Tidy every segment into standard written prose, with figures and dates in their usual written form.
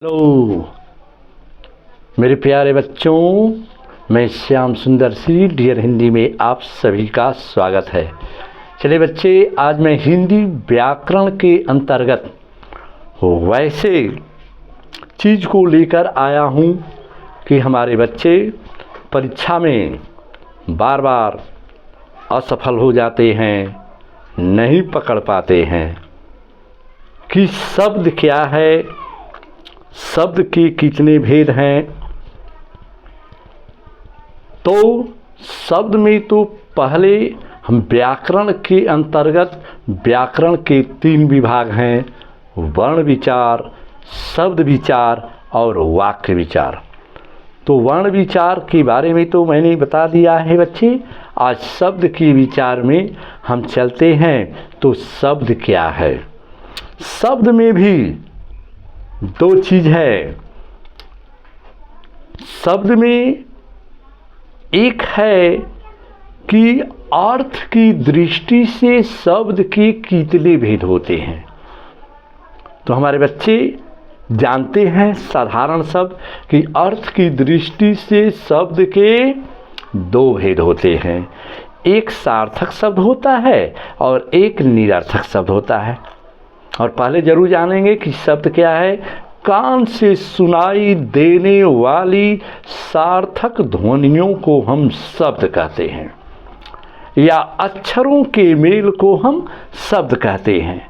Hello मेरे प्यारे बच्चों, मैं श्याम सुंदर श्री डियर हिंदी में आप सभी का स्वागत है। चलिए बच्चे, आज मैं हिंदी व्याकरण के अंतर्गत वैसे चीज़ को लेकर आया हूँ कि हमारे बच्चे परीक्षा में बार बार असफल हो जाते हैं, नहीं पकड़ पाते हैं कि शब्द क्या है, शब्द के कितने भेद हैं। तो शब्द में तो पहले हम व्याकरण के अंतर्गत व्याकरण के 3 विभाग हैं: वर्ण विचार, शब्द विचार और वाक्य विचार। तो वर्ण विचार के बारे में तो मैंने बता दिया है बच्चे। आज शब्द के विचार में हम चलते हैं। तो शब्द क्या है? शब्द में भी 2 चीज़ है। शब्द में एक है कि अर्थ की दृष्टि से शब्द के कितने भेद होते हैं। तो हमारे बच्चे जानते हैं साधारण शब्द कि अर्थ की दृष्टि से शब्द के 2 भेद होते हैं। एक सार्थक शब्द होता है और एक निरर्थक शब्द होता है। और पहले जरूर जानेंगे कि शब्द क्या है। कान से सुनाई देने वाली सार्थक ध्वनियों को हम शब्द कहते हैं, या अक्षरों के मेल को हम शब्द कहते हैं।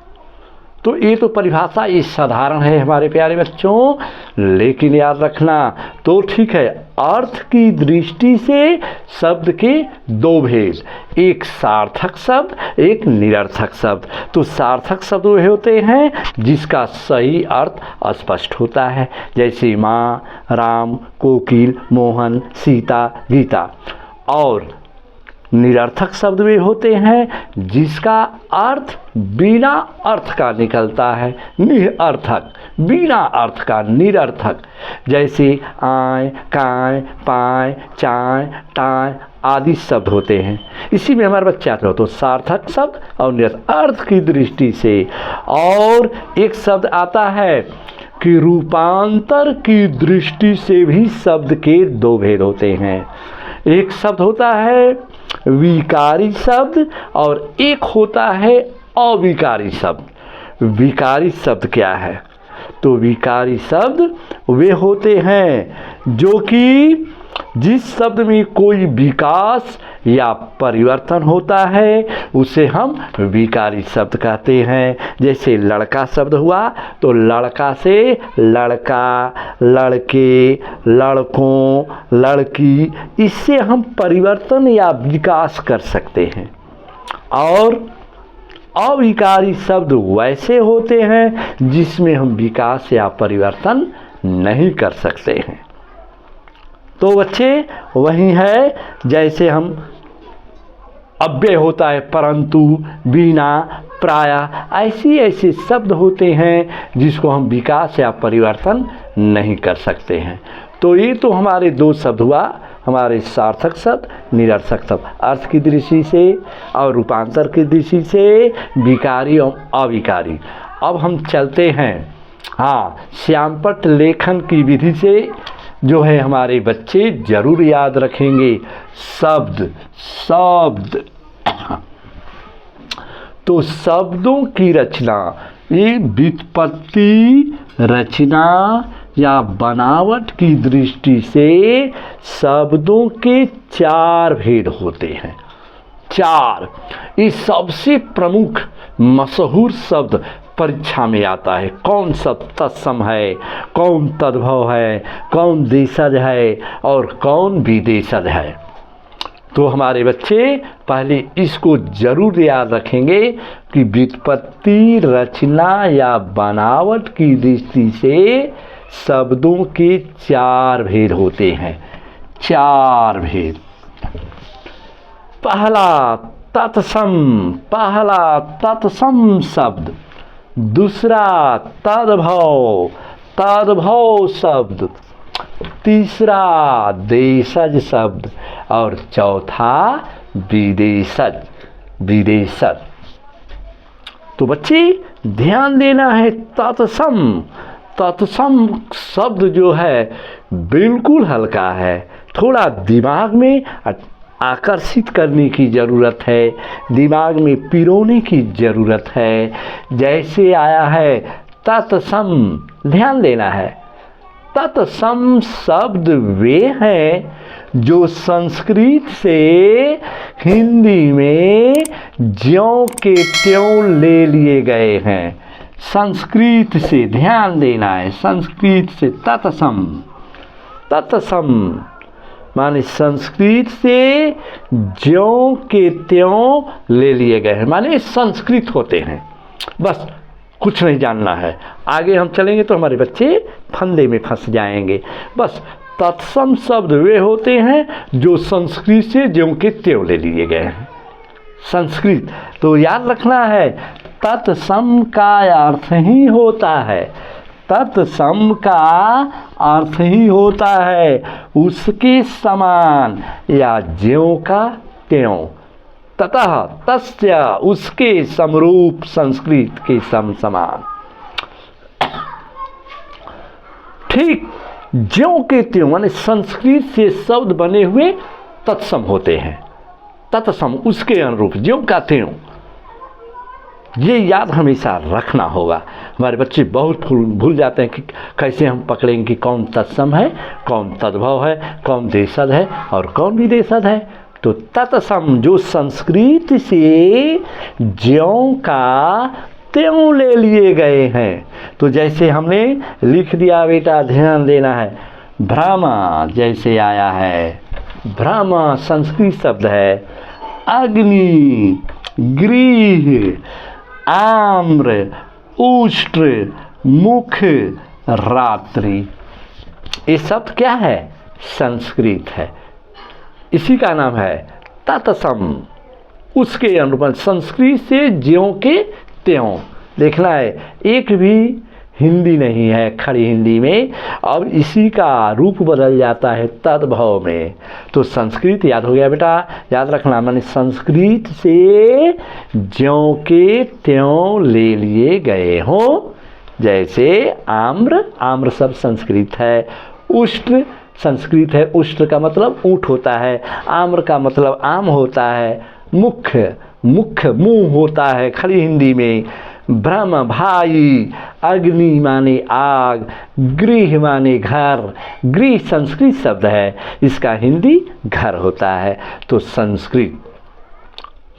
तो ये तो परिभाषा ये साधारण है हमारे प्यारे बच्चों, लेकिन याद रखना तो ठीक है, अर्थ की दृष्टि से शब्द के 2 भेद, एक सार्थक शब्द, एक निरर्थक शब्द। तो सार्थक शब्द वे होते हैं जिसका सही अर्थ स्पष्ट होता है, जैसे माँ, राम, कोकिल, मोहन, सीता, गीता। और निरर्थक शब्द वे होते हैं जिसका अर्थ बिना अर्थ का निकलता है, निरर्थक, बिना अर्थ का, निरर्थक। जैसे आय, काय, पाय, चाय, टाय आदि शब्द होते हैं। इसी में हमारे बच्चे आते हो तो सार्थक शब्द और निरर्थक अर्थ की दृष्टि से। और एक शब्द आता है कि रूपांतर की दृष्टि से भी शब्द के 2 भेद होते हैं। एक शब्द होता है विकारी शब्द और एक होता है अविकारी शब्द। विकारी शब्द क्या है? तो विकारी शब्द वे होते हैं जो कि जिस शब्द में कोई विकास या परिवर्तन होता है उसे हम विकारी शब्द कहते हैं। जैसे लड़का शब्द हुआ तो लड़का से लड़का, लड़के, लड़कों, लड़की, इससे हम परिवर्तन या विकास कर सकते हैं। और अविकारी शब्द वैसे होते हैं जिसमें हम विकास या परिवर्तन नहीं कर सकते हैं। तो बच्चे वही है, जैसे हम अव्यय होता है परंतु, बिना, प्रायः, ऐसे शब्द होते हैं जिसको हम विकास या परिवर्तन नहीं कर सकते हैं। तो ये तो हमारे 2 शब्द हुआ, हमारे सार्थक शब्द, निरर्थक शब्द, अर्थ की दृष्टि से और रूपांतर की दृष्टि से, विकारी और अविकारी। अब हम चलते हैं श्यामपट्ट लेखन की विधि से, जो है हमारे बच्चे जरूर याद रखेंगे। शब्द तो शब्दों की रचना, ये व्युत्पत्ति, रचना या बनावट की दृष्टि से शब्दों के 4 भेद होते हैं। 4 ये सबसे प्रमुख मशहूर शब्द परीक्षा में आता है। कौन शब्द तत्सम है, कौन तद्भव है, कौन देशज है और कौन विदेशज है। तो हमारे बच्चे पहले इसको जरूर याद रखेंगे कि व्युत्पत्ति, रचना या बनावट की दृष्टि से शब्दों के 4 भेद होते हैं। 4 भेद। पहला तत्सम शब्द, दूसरा तद्भव शब्द, तीसरा देशज शब्द और चौथा विदेशज। तो बच्चे ध्यान देना है, तत्सम शब्द जो है बिल्कुल हल्का है, थोड़ा दिमाग में आकर्षित करने की ज़रूरत है, दिमाग में पिरोने की ज़रूरत है। जैसे आया है तत्सम, ध्यान देना है। तत्सम शब्द वे हैं जो संस्कृत से हिंदी में ज्यों के त्यों ले लिए गए हैं। संस्कृत से, ध्यान देना है, संस्कृत से तत्सम, तत्सम माने संस्कृत से ज्यों के त्यों ले लिए गए हैं, माने संस्कृत होते हैं। बस कुछ नहीं जानना है, आगे हम चलेंगे तो हमारे बच्चे फंदे में फंस जाएंगे। बस तत्सम शब्द वे होते हैं जो संस्कृत से ज्यों के त्यों ले लिए गए हैं। संस्कृत तो याद रखना है, तत्सम का अर्थ ही होता है, तत्सम का अर्थ ही होता है उसके समान या ज्यों का त्यों। ततः तस्य, उसके समरूप, संस्कृत के समान। ठीक ज्यों के त्यों माने संस्कृत से शब्द बने हुए तत्सम होते हैं। तत्सम उसके अनुरूप, ज्यों का त्यों, ये याद हमेशा रखना होगा। हमारे बच्चे बहुत भूल जाते हैं कि कैसे हम पकड़ेंगे कि कौन तत्सम है, कौन तद्भव है, कौन देशज है और कौन विदेशज है। तो तत्सम जो संस्कृत से ज्यों का त्यों ले लिए गए हैं। तो जैसे हमने लिख दिया बेटा, ध्यान देना है। ब्रह्मा जैसे आया है, ब्रह्मा संस्कृत शब्द है। अग्नि, गृह, आम्र, उष्ट्र, मुख, रात्रि, ये शब्द क्या है? संस्कृत है। इसी का नाम है तत्सम, उसके अनुरूप, संस्कृत से ज्यों के त्यों। देखना है, एक भी हिंदी नहीं है खड़ी हिंदी में, अब इसी का रूप बदल जाता है तद्भव में। तो संस्कृत याद हो गया बेटा, याद रखना, मैंने संस्कृत से ज्यों के त्यों ले लिए गए हों। जैसे आम्र, आम्र शब्द संस्कृत है। उष्ट्र संस्कृत है, उष्ट्र का मतलब ऊँट होता है, आम्र का मतलब आम होता है। मुख, मुख मुंह होता है खड़ी हिंदी में। ब्रह्म भाई, अग्नि माने आग, गृह माने घर, गृह संस्कृत शब्द है, इसका हिंदी घर होता है। तो संस्कृत,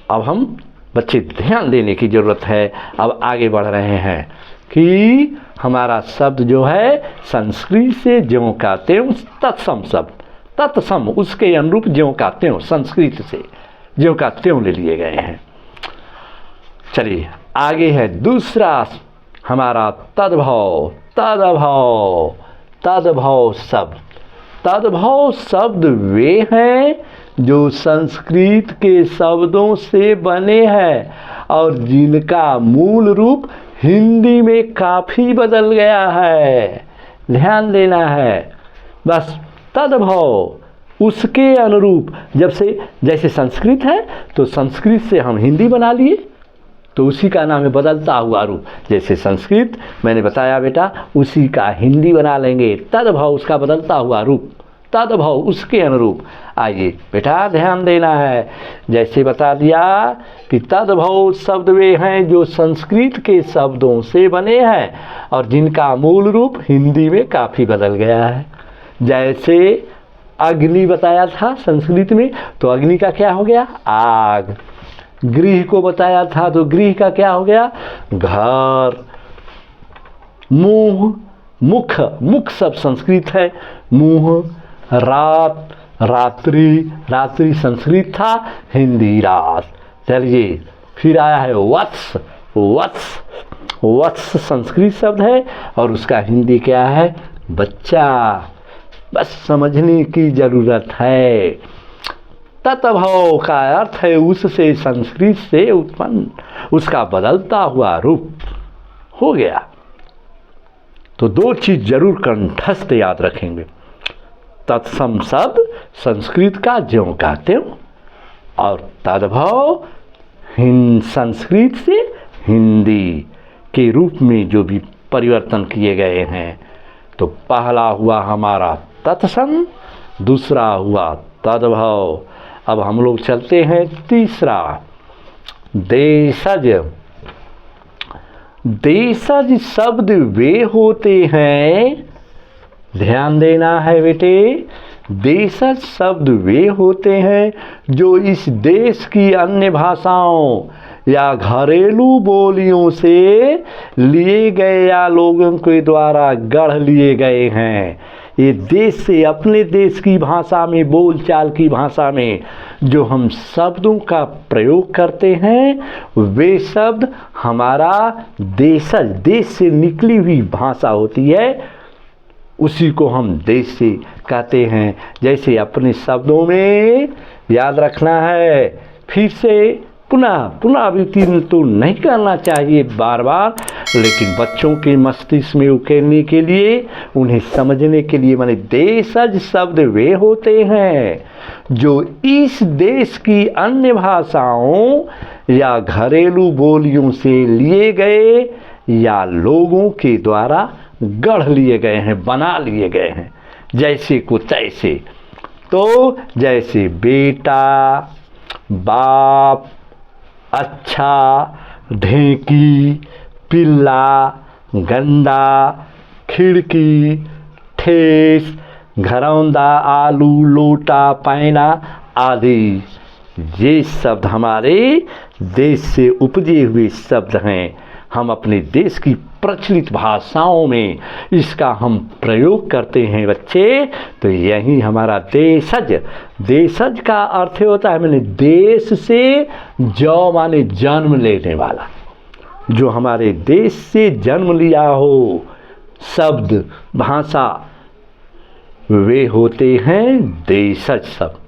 अब हम बच्चे ध्यान देने की ज़रूरत है। अब आगे बढ़ रहे हैं कि हमारा शब्द जो है संस्कृत से ज्यों का त्यों, तत्सम शब्द, तत्सम उसके अनुरूप ज्यों का त्यों, संस्कृत से ज्यों का त्यों ले लिए गए हैं। चलिए आगे है दूसरा हमारा तद्भव। तद्भव, तद्भव शब्द, तद्भव शब्द वे हैं जो संस्कृत के शब्दों से बने हैं और जिनका मूल रूप हिंदी में काफ़ी बदल गया है। ध्यान देना है। बस तद्भव उसके अनुरूप, जब से जैसे संस्कृत है तो संस्कृत से हम हिंदी बना लिए, तो उसी का नाम है बदलता हुआ रूप। जैसे संस्कृत मैंने बताया बेटा, उसी का हिंदी बना लेंगे। तद्भव उसका बदलता हुआ रूप, तद्भव उसके अनुरूप। आइए बेटा ध्यान देना है, जैसे बता दिया कि तद्भव शब्द वे हैं जो संस्कृत के शब्दों से बने हैं और जिनका मूल रूप हिंदी में काफ़ी बदल गया है। जैसे अग्नि बताया था संस्कृत में, तो अग्नि का क्या हो गया? आग। गृह को बताया था तो गृह का क्या हो गया? घर। मुंह, मुख, मुख सब संस्कृत है, मुंह। रात, रात्रि, रात्रि संस्कृत था, हिंदी रात। चलिए फिर आया है वत्स। वत्स, वत्स संस्कृत शब्द है और उसका हिंदी क्या है? बच्चा। बस समझने की ज़रूरत है। तद्भव का अर्थ है उससे, संस्कृत से उत्पन्न, उसका बदलता हुआ रूप हो गया। तो दो चीज़ जरूर कंठस्थ याद रखेंगे। तत्सम शब्द संस्कृत का ज्यों का त्यों और तद्भव संस्कृत से हिंदी के रूप में जो भी परिवर्तन किए गए हैं। तो पहला हुआ हमारा तत्सम, दूसरा हुआ तद्भव। अब हम लोग चलते हैं तीसरा, देशज। देशज शब्द वे होते हैं, ध्यान देना है बेटे, देशज शब्द वे होते हैं जो इस देश की अन्य भाषाओं या घरेलू बोलियों से लिए गए या लोगों के द्वारा गढ़ लिए गए हैं। ये देश से, अपने देश की भाषा में, बोलचाल की भाषा में जो हम शब्दों का प्रयोग करते हैं वे शब्द हमारा देशज, देश से निकली हुई भाषा होती है, उसी को हम देश से कहते हैं। जैसे अपने शब्दों में याद रखना है, फिर से पुनः आवृत्ति तो नहीं करना चाहिए बार बार, लेकिन बच्चों के मस्तिष्क में उकेरने के लिए, उन्हें समझने के लिए, माने देशज शब्द वे होते हैं जो इस देश की अन्य भाषाओं या घरेलू बोलियों से लिए गए या लोगों के द्वारा गढ़ लिए गए हैं, बना लिए गए हैं, जैसे को तैसे। तो जैसे बेटा, बाप, अच्छा, ढेंकी, पिल्ला, गंदा, खिड़की, ठेस, घरौंदा, आलू, लोटा, पैना आदि, ये शब्द हमारे देश से उपजे हुए शब्द हैं। हम अपने देश की प्रचलित भाषाओं में इसका हम प्रयोग करते हैं बच्चे। तो यही हमारा देशज। देशज का अर्थ होता है मैंने देश से, जो माने जन्म लेने वाला, जो हमारे देश से जन्म लिया हो शब्द, भाषा, वे होते हैं देशज शब्द।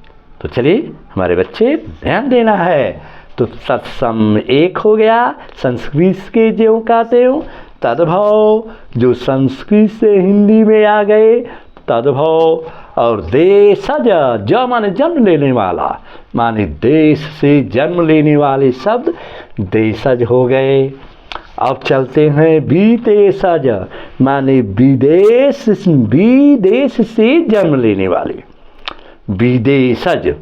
तो चलिए हमारे बच्चे ध्यान देना है। तो तत्सम एक हो गया, संस्कृत के ज्यों का त्यों, तद्भव जो संस्कृत से हिंदी में आ गए तद्भव, और देशज ज माने जन्म लेने वाला, माने देश से जन्म लेने वाले शब्द देशज हो गए। अब चलते हैं विदेशज, माने विदेश, विदेश से जन्म लेने वाले विदेशज।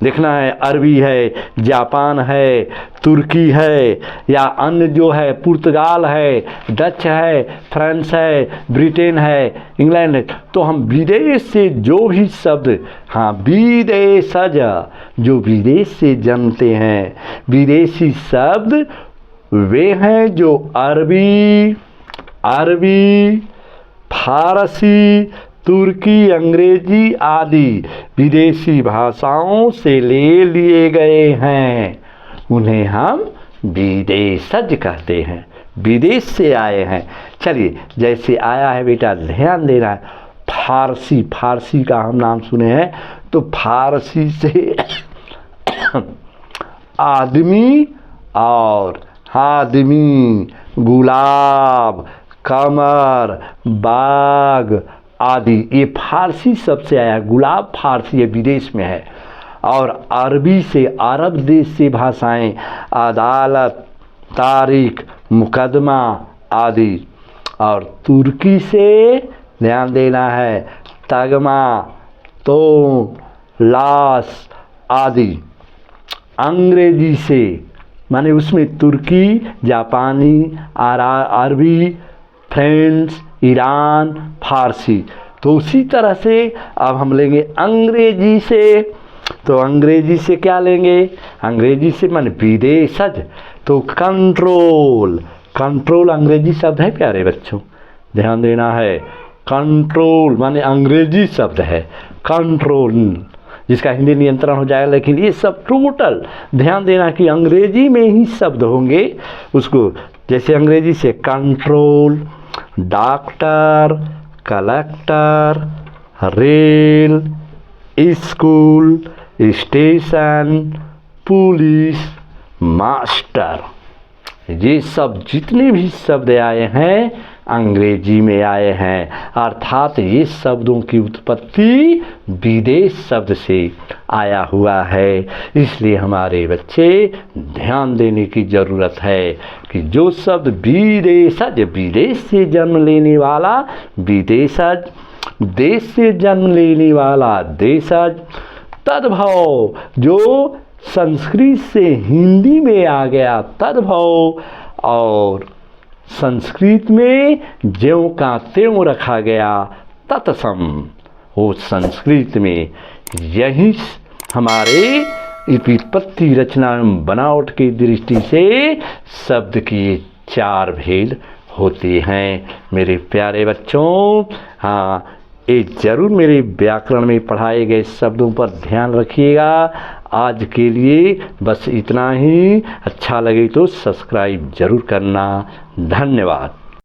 देखना है, अरबी है, जापान है, तुर्की है, या अन्य जो है पुर्तगाल है, डच है, फ्रांस है, ब्रिटेन है, इंग्लैंड है। तो हम विदेश से जो भी शब्द, हाँ विदेशज, जो विदेश से जन्मते हैं, विदेशी शब्द वे हैं जो अरबी, फारसी, तुर्की, अंग्रेजी आदि विदेशी भाषाओं से ले लिए गए हैं, उन्हें हम विदेशज कहते हैं, विदेश से आए हैं। चलिए, जैसे आया है बेटा ध्यान देना है, फारसी, फारसी का हम नाम सुने हैं, तो फारसी से आदमी और आदमी, गुलाब, कमर, बाग आदि, ये फारसी शब्द से आया। गुलाब फारसी है, विदेश में है। और अरबी से, अरब देश से भाषाएं, अदालत, तारीख, मुकदमा आदि। और तुर्की से ध्यान देना है, तगमा, तो, लाश आदि। अंग्रेजी से माने उसमें तुर्की, जापानी, अरबी, फ्रेंच, ईरान, फारसी। तो उसी तरह से अब हम लेंगे अंग्रेजी से। तो अंग्रेजी से क्या लेंगे, अंग्रेजी से माने विदेशज। तो कंट्रोल, कंट्रोल अंग्रेजी शब्द है प्यारे बच्चों, ध्यान देना है। कंट्रोल माने अंग्रेजी शब्द है, कंट्रोल जिसका हिंदी नियंत्रण हो जाएगा। लेकिन ये सब टोटल ध्यान देना कि अंग्रेजी में ही शब्द होंगे उसको। जैसे अंग्रेजी से control, doctor, collector, rail, school, station, police, master, ये सब जितने भी शब्द आए हैं अंग्रेजी में आए हैं, अर्थात ये शब्दों की उत्पत्ति विदेश शब्द से आया हुआ है। इसलिए हमारे बच्चे ध्यान देने की ज़रूरत है कि जो शब्द विदेशज, विदेश से जन्म लेने वाला विदेशज, देश से जन्म लेने वाला देशज, तद्भव जो संस्कृत से हिंदी में आ गया तद्भव, और संस्कृत में ज्यों का त्यों रखा गया तत्सम। वो संस्कृत में यही हमारे व्युत्पत्ति, रचना एवं बनावट की दृष्टि से शब्द के 4 भेद होते हैं। मेरे प्यारे बच्चों, हाँ, ये ज़रूर मेरे व्याकरण में पढ़ाए गए शब्दों पर ध्यान रखिएगा। आज के लिए बस इतना ही। अच्छा लगे तो सब्सक्राइब ज़रूर करना। धन्यवाद।